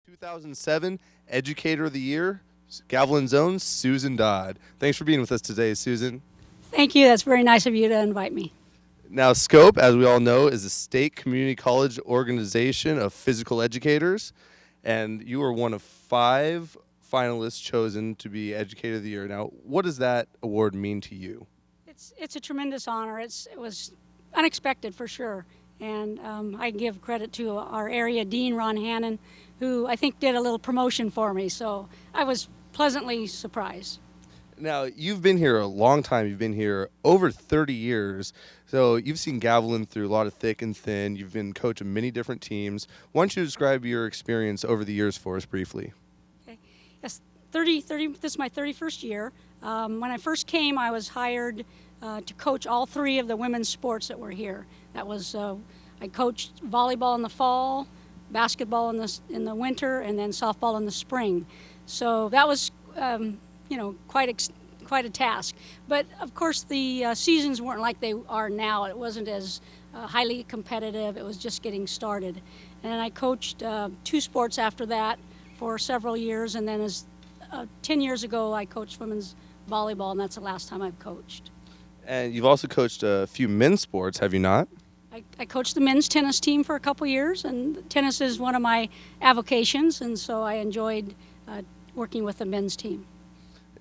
2007 Educator of the Year, Gavilan's own Susan Dodd. Thanks for being with us today, Susan. Thank you. That's very nice of you to invite me. Now, SCOPE, as we all know, is a state community college organization of physical educators, and you were one of 5 finalists chosen to be Educator of the Year. Now, what does that award mean to you? It's a tremendous honor. It was unexpected for sure, and I give credit to our area dean, Ron Hannon, who I think did a little promotion for me. So I was pleasantly surprised. Now, you've been here a long time. You've been here over 30 years. So you've seen Gavilan through a lot of thick and thin. You've been coach of many different teams. Why don't you describe your experience over the years for us briefly? Okay. Yes, 30, this is my 31st year. When I first came, I was hired to coach all 3 of the women's sports that were here. That was, I coached volleyball in the fall, basketball in the winter, and then softball in the spring. So that was, quite a task. But of course, the seasons weren't like they are now. It wasn't as highly competitive. It was just getting started. And I coached 2 sports after that for several years. And then 10 years ago, I coached women's volleyball, and that's the last time I've coached. And you've also coached a few men's sports, have you not? I coached the men's tennis team for a couple years, and tennis is one of my avocations, and so I enjoyed working with the men's team.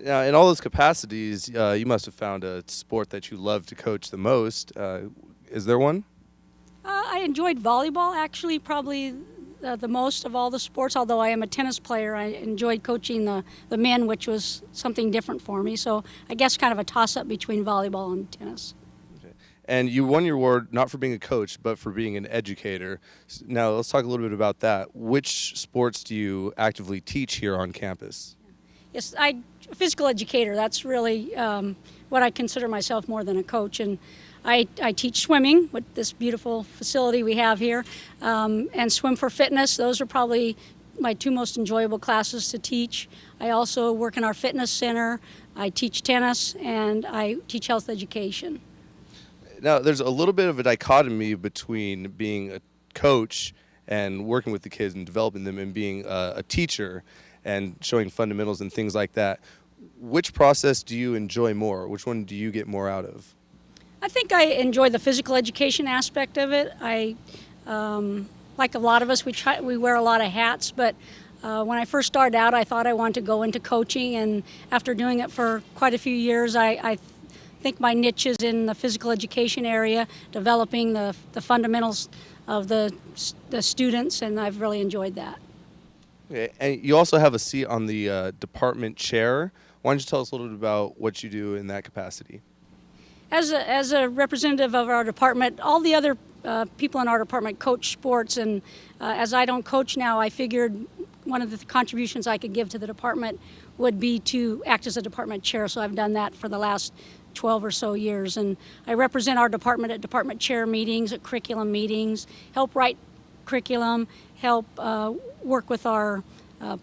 Now, in all those capacities, you must have found a sport that you love to coach the most. Is there one? I enjoyed volleyball, actually, probably the most of all the sports. Although I am a tennis player, I enjoyed coaching the men, which was something different for me. So I guess kind of a toss-up between volleyball and tennis. Okay. And you won your award not for being a coach, but for being an educator. Now, let's talk a little bit about that. Which sports do you actively teach here on campus? Yes, I'm a physical educator. That's really what I consider myself more than a coach. And I teach swimming with this beautiful facility we have here, and swim for fitness. Those are probably my 2 most enjoyable classes to teach. I also work in our fitness center. I teach tennis, and I teach health education. Now, there's a little bit of a dichotomy between being a coach and working with the kids and developing them and being a teacher and showing fundamentals and things like that. Which process do you enjoy more? Which one do you get more out of? I think I enjoy the physical education aspect of it. Like a lot of us, we wear a lot of hats, but when I first started out, I thought I wanted to go into coaching, and after doing it for quite a few years, I think my niche is in the physical education area, developing the fundamentals of the students, and I've really enjoyed that. Okay. And you also have a seat on the department chair. Why don't you tell us a little bit about what you do in that capacity? As a representative of our department, all the other people in our department coach sports, and as I don't coach now, I figured one of the contributions I could give to the department would be to act as a department chair. So I've done that for the last 12 or so years, and I represent our department at department chair meetings, at curriculum meetings, help write curriculum, help work with our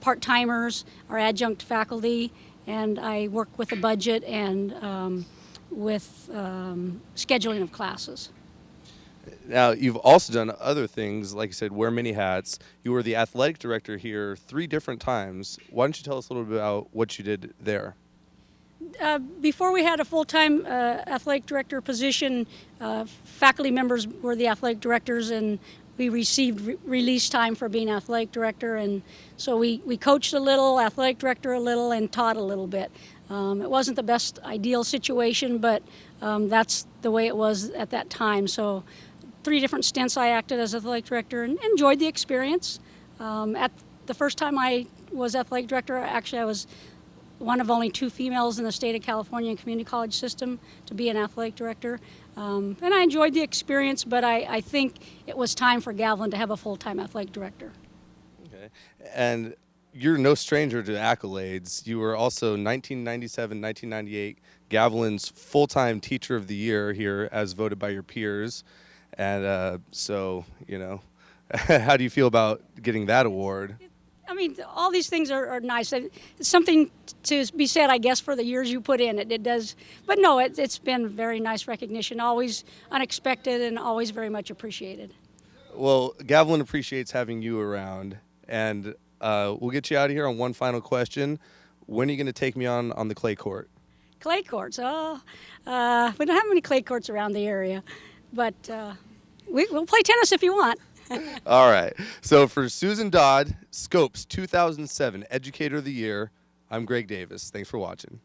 part-timers, our adjunct faculty, and I work with the budget and with scheduling of classes. Now, you've also done other things, like you said, wear many hats. You were the athletic director here 3 different times. Why don't you tell us a little bit about what you did there? Before we had a full-time athletic director position, faculty members were the athletic directors, and we received release time for being athletic director, and so we coached a little, athletic director a little, and taught a little bit. It wasn't the best ideal situation, but that's the way it was at that time. So 3 different stints I acted as athletic director and enjoyed the experience. At the first time I was athletic director, actually I was one of only 2 females in the state of California community college system to be an athletic director. And I enjoyed the experience, but I think it was time for Gavilan to have a full-time athletic director. Okay. And you're no stranger to accolades. You were also 1997, 1998 Gavilan's full-time teacher of the year here as voted by your peers. And so, how do you feel about getting that award? I mean, all these things are nice. It's something to be said, I guess, for the years you put in. It does. But no, it's been very nice recognition, always unexpected and always very much appreciated. Well, Gavilan appreciates having you around, and We'll get you out of here on one final question. When are you going to take me on the clay court? Clay courts. Oh, we don't have many clay courts around the area, but we'll play tennis if you want. All right. So for Susan Dodd, Scopes 2007 Educator of the Year, I'm Greg Davis. Thanks for watching.